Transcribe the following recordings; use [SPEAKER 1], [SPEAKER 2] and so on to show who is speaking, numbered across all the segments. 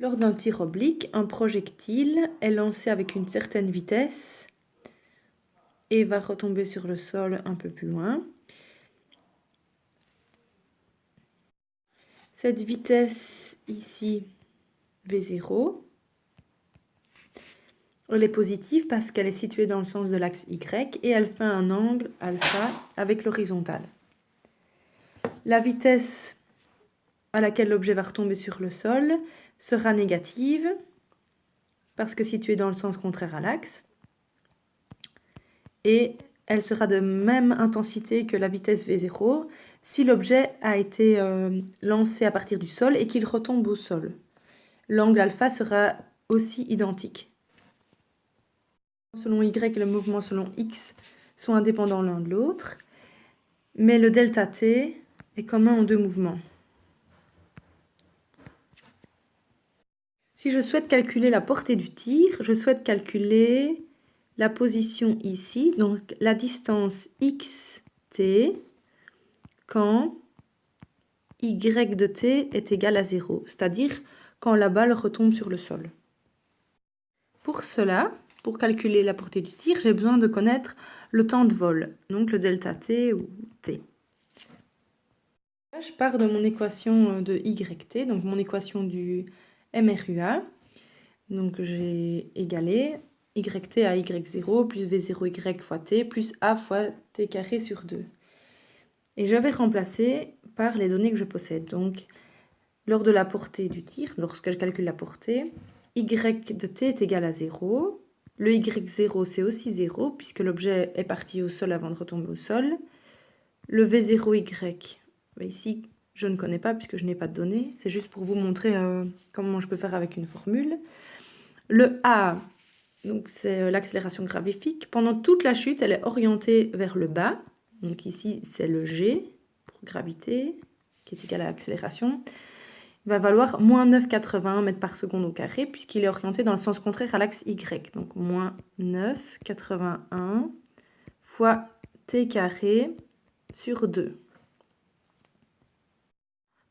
[SPEAKER 1] Lors d'un tir oblique, un projectile est lancé avec une certaine vitesse et va retomber sur le sol un peu plus loin. Cette vitesse ici, V0, elle est positive parce qu'elle est située dans le sens de l'axe Y et elle fait un angle alpha avec l'horizontale. La vitesse à laquelle l'objet va retomber sur le sol sera négative parce que située dans le sens contraire à l'axe. Et elle sera de même intensité que la vitesse V0 si l'objet a été lancé à partir du sol et qu'il retombe au sol. L'angle alpha sera aussi identique. Selon Y et le mouvement selon X sont indépendants l'un de l'autre, mais le delta T est commun aux deux mouvements. Si je souhaite calculer la portée du tir, je souhaite calculer la position ici, donc la distance xt quand y de t est égal à 0, c'est-à-dire quand la balle retombe sur le sol. Pour cela, pour calculer la portée du tir, j'ai besoin de connaître le temps de vol, donc le delta t ou t. Je pars de mon équation de yt, donc mon équation du MRUA. Donc j'ai égalé yt à y0 plus v0y fois t plus a fois t carré sur 2. Et je vais remplacer par les données que je possède. Donc, lors de la portée du tir, lorsque je calcule la portée, y de t est égal à 0. Le y0, c'est aussi 0, puisque l'objet est parti au sol avant de retomber au sol. Le v0y, ici, je ne connais pas puisque je n'ai pas de données. C'est juste pour vous montrer comment je peux faire avec une formule. Le a, donc c'est l'accélération gravifique. Pendant toute la chute, elle est orientée vers le bas. Donc ici, c'est le g, pour gravité, qui est égal à l'accélération. Il va valoir moins 9,81 mètres par seconde au carré, puisqu'il est orienté dans le sens contraire à l'axe y. Donc moins 9,81 fois t carré sur 2.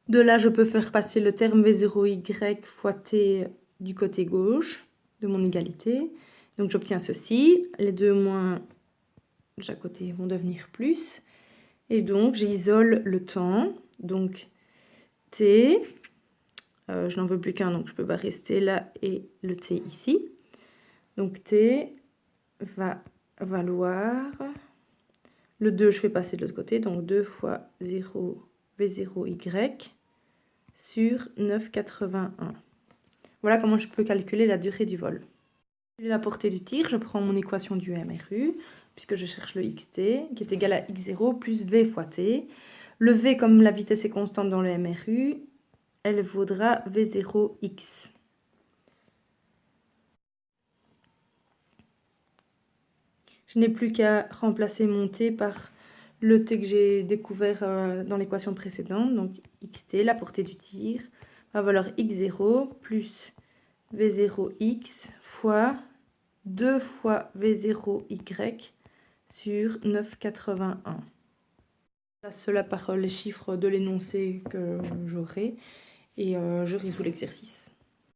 [SPEAKER 1] De là, je peux faire passer le terme v0y fois t du côté gauche de mon égalité. Donc j'obtiens ceci. Les deux moins de chaque côté vont devenir plus. Et donc j'isole le temps. Donc t, je n'en veux plus qu'un, donc je peux rester là et le t ici. Donc t va valoir, le 2 je fais passer de l'autre côté, donc 2 fois 0 v0y sur 9,81. Voilà comment je peux calculer la durée du vol. La portée du tir, je prends mon équation du MRU, puisque je cherche le xt, qui est égal à x0 plus v fois t. Le v, comme la vitesse est constante dans le MRU, elle vaudra v0x. Je n'ai plus qu'à remplacer mon t par le t que j'ai découvert dans l'équation précédente. Donc xt, la portée du tir, va valoir x0 plus v0x fois 2 fois v0y sur 9,81. Cela par les chiffres de l'énoncé que j'aurai et je résous l'exercice.